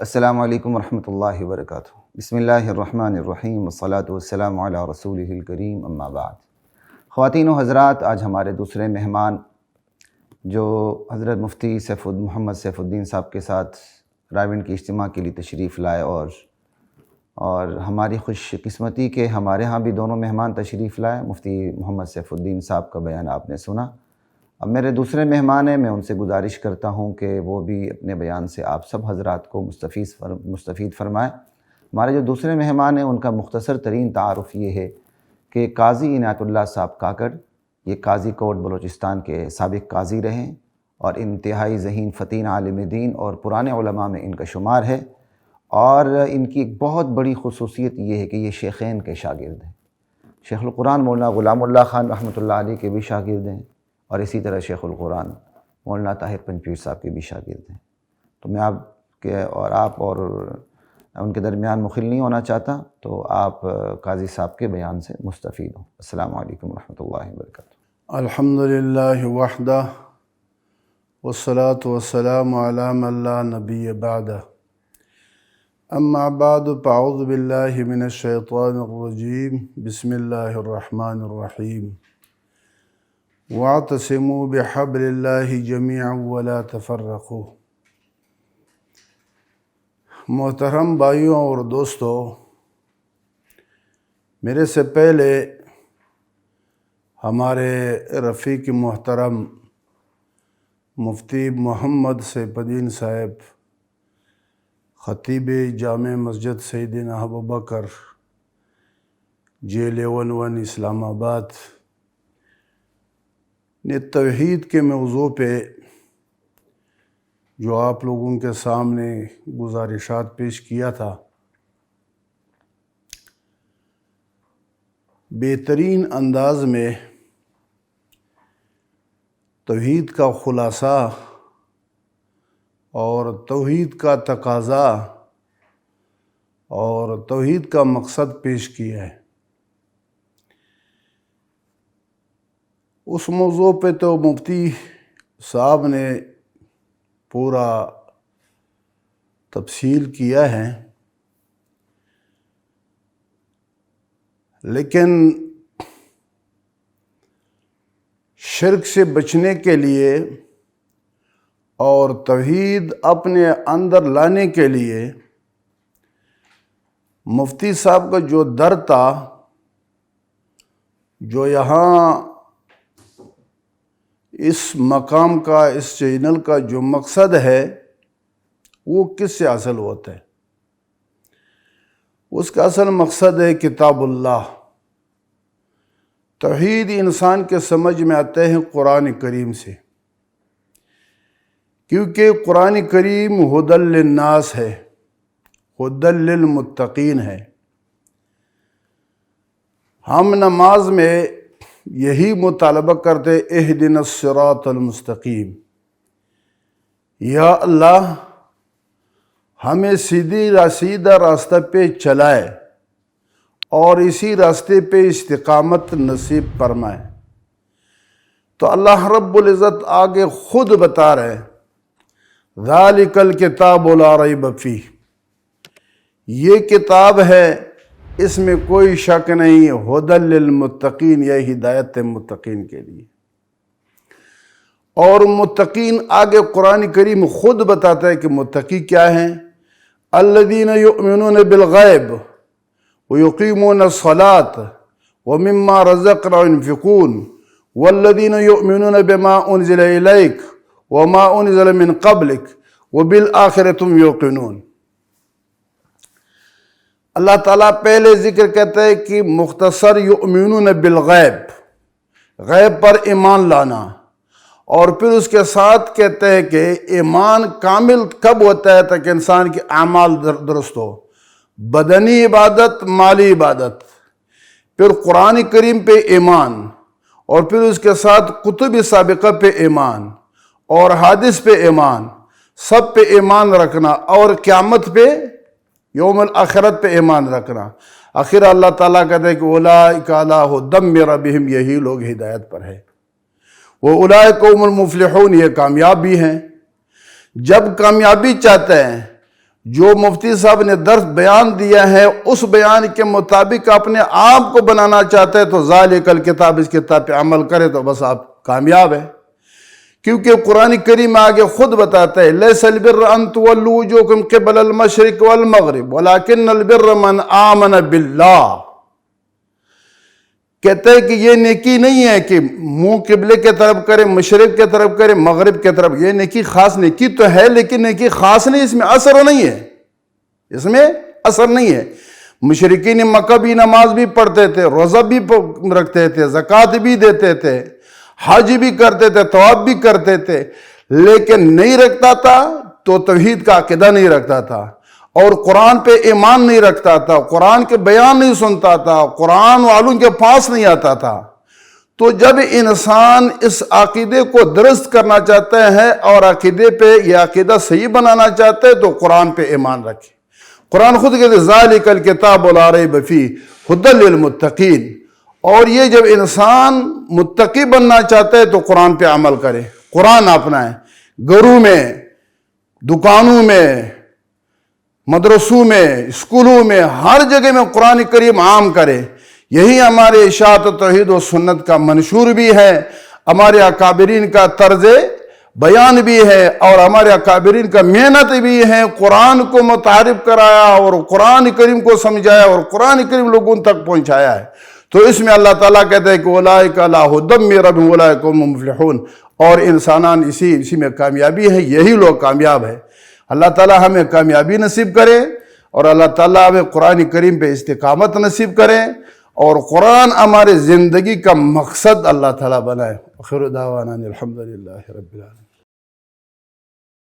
السلام علیکم ورحمۃ اللہ وبرکاتہ۔ بسم اللہ الرحمن الرحیم والصلاة والسلام علی رسولہ الکریم، اما بعد۔ خواتین و حضرات، آج ہمارے دوسرے مہمان جو حضرت مفتی محمد صیف الدین صاحب کے ساتھ رائیونڈ کی اجتماع کے لیے تشریف لائے، اور ہماری خوش قسمتی کہ ہمارے ہاں بھی دونوں مہمان تشریف لائے۔ مفتی محمد صیف الدین صاحب کا بیان آپ نے سنا۔ اب میرے دوسرے مہمان ہیں، میں ان سے گزارش کرتا ہوں کہ وہ بھی اپنے بیان سے آپ سب حضرات کو مستفید فرمائیں۔ ہمارے جو دوسرے مہمان ہیں ان کا مختصر ترین تعارف یہ ہے کہ قاضی عنایت اللہ صاحب کاکڑ، یہ قاضی کورٹ بلوچستان کے سابق قاضی رہے اور انتہائی ذہین فتین عالم دین اور پرانے علماء میں ان کا شمار ہے، اور ان کی ایک بہت بڑی خصوصیت یہ ہے کہ یہ شیخین کے شاگرد ہیں۔ شیخ القرآن مولانا غلام اللہ خان رحمۃ اللہ علیہ کے بھی شاگرد ہیں، اور اسی طرح شیخ القرآن مولانا طاہر پنجپیر صاحب کے بھی شاگرد ہیں۔ تو میں آپ اور ان کے درمیان مخل نہیں ہونا چاہتا، تو آپ قاضی صاحب کے بیان سے مستفید ہوں۔ السلام علیکم ورحمۃ اللہ وبرکاتہ۔ الحمدللہ وحدہ والصلاة والسلام علی من لا نبی بعدہ، اما بعد فاعوذ باللہ من الشیطان الرجیم، بسم اللہ الرحمن الرحیم، واعتصموا بحبل اللہ جمیعا ولا تفرقوا۔ محترم بھائیوں اور دوستو، میرے سے پہلے ہمارے رفیق محترم مفتی محمد صیف الدین صاحب، خطیب جامع مسجد سیدنا ابوبکر J11 اسلام آباد نے توحید کے موضوع پہ جو آپ لوگوں کے سامنے گزارشات پیش کیا تھا، بہترین انداز میں توحید کا خلاصہ اور توحید کا تقاضا اور توحید کا مقصد پیش کیا ہے۔ اس موضوع پہ تو مفتی صاحب نے پورا تفصیل کیا ہے، لیکن شرک سے بچنے کے لیے اور توحید اپنے اندر لانے کے لیے مفتی صاحب کا جو در تھا، جو یہاں اس مقام کا، اس چینل کا جو مقصد ہے وہ کس سے حاصل ہوتا ہے؟ اس کا اصل مقصد ہے کتاب اللہ۔ توحید انسان کے سمجھ میں آتے ہیں قرآن کریم سے، کیونکہ قرآن کریم ھدی للناس ہے، ھدی للمتقین ہے۔ ہم نماز میں یہی مطالبہ کرتے، اہدنا الصراط المستقیم، یا اللہ ہمیں سیدھا راستہ پہ چلائے اور اسی راستے پہ استقامت نصیب فرمائے۔ تو اللہ رب العزت آگے خود بتا رہے، ذالک الکتاب لا ریب فیہ، یہ کتاب ہے، اس میں کوئی شک نہیں، ھدی للمتقین، یہ ہدایت متقین کے لیے۔ اور متقین آگے قرآن کریم خود بتاتا ہے کہ متقی کیا ہیں، الذین یؤمنون بالغیب ویقیمون الصلاة ومما رزقناهم ينفقون والذین یؤمنون بما انزل الیک وما انزل من قبلک وبالآخرۃ هم یوقنون۔ اللہ تعالیٰ پہلے ذکر کہتا ہے کہ مختصر یؤمنون بالغیب، غیب پر ایمان لانا، اور پھر اس کے ساتھ کہتے ہیں کہ ایمان کامل کب ہوتا ہے؟ تاکہ انسان کے اعمال درست ہو، بدنی عبادت، مالی عبادت، پھر قرآن کریم پہ ایمان، اور پھر اس کے ساتھ کتب سابقہ پہ ایمان اور حادث پہ ایمان، سب پہ ایمان رکھنا، اور قیامت پہ، یوم الآخرت پہ ایمان رکھنا۔ آخر اللہ تعالیٰ کہتے ہیں کہ اولئک علی ھدی من ربہم، یہی لوگ ہدایت پر ہے، وَأُولَئِكَ هُمُ الْمُفْلِحُونَ، یہ کامیاب بھی ہیں۔ جب کامیابی چاہتے ہیں جو مفتی صاحب نے درس بیان دیا ہے اس بیان کے مطابق اپنے آپ کو بنانا چاہتے ہیں تو ذالک الکتاب، اس کتاب پہ عمل کرے تو بس آپ کامیاب ہیں۔ کیونکہ قرآن کریم آگے خود بتاتا ہے لیس البر ان تولوا وجوہکم قبل المشرق والمغرب ولکن البر من آمن باللہ۔ کہتے ہیں کہ یہ نیکی نہیں ہے کہ منہ قبلے کے طرف کرے، مشرق کے طرف کرے، مغرب کے طرف، یہ نیکی خاص نیکی تو ہے لیکن نیکی خاص نہیں، اس میں اثر نہیں ہے، اس میں اثر نہیں ہے۔ مشرقین مکہ بھی نماز بھی پڑھتے تھے، روزہ بھی رکھتے تھے، زکوٰۃ بھی دیتے تھے، حج بھی کرتے تھے، طواف بھی کرتے تھے، لیکن نہیں رکھتا تھا تو توحید کا عقیدہ نہیں رکھتا تھا، اور قرآن پہ ایمان نہیں رکھتا تھا، قرآن کے بیان نہیں سنتا تھا، قرآن والوں کے پاس نہیں آتا تھا۔ تو جب انسان اس عقیدے کو درست کرنا چاہتا ہے اور عقیدے پہ یہ عقیدہ صحیح بنانا چاہتا ہے تو قرآن پہ ایمان رکھے۔ قرآن خود کہتے ہیں ذالک الکتاب لا ریب فیہ ھدی للمتقین، اور یہ جب انسان متقی بننا چاہتا ہے تو قرآن پہ عمل کرے، قرآن اپنائے، گھروں میں، دکانوں میں، مدرسوں میں، اسکولوں میں، ہر جگہ میں قرآن کریم عام کرے۔ یہی ہمارے اشاعت توحید و سنت کا منشور بھی ہے، ہمارے اکابرین کا طرز بیان بھی ہے، اور ہمارے اکابرین کا محنت بھی ہے، قرآن کو متعارف کرایا اور قرآن کریم کو سمجھایا اور قرآن کریم لوگوں تک پہنچایا ہے۔ تو اس میں اللہ تعالیٰ کہتے ہیں کہ اولئک علی ھدی من ربہم اولئک هم المفلحون، اور انسانان اسی میں کامیابی ہے، یہی لوگ کامیاب ہے۔ اللہ تعالیٰ ہمیں کامیابی نصیب کرے، اور اللہ تعالیٰ ہمیں قرآن کریم پہ استقامت نصیب کرے، اور قرآن ہمارے زندگی کا مقصد اللہ تعالیٰ بنائے۔ آخر دعوانا الحمدللہ رب العالمین۔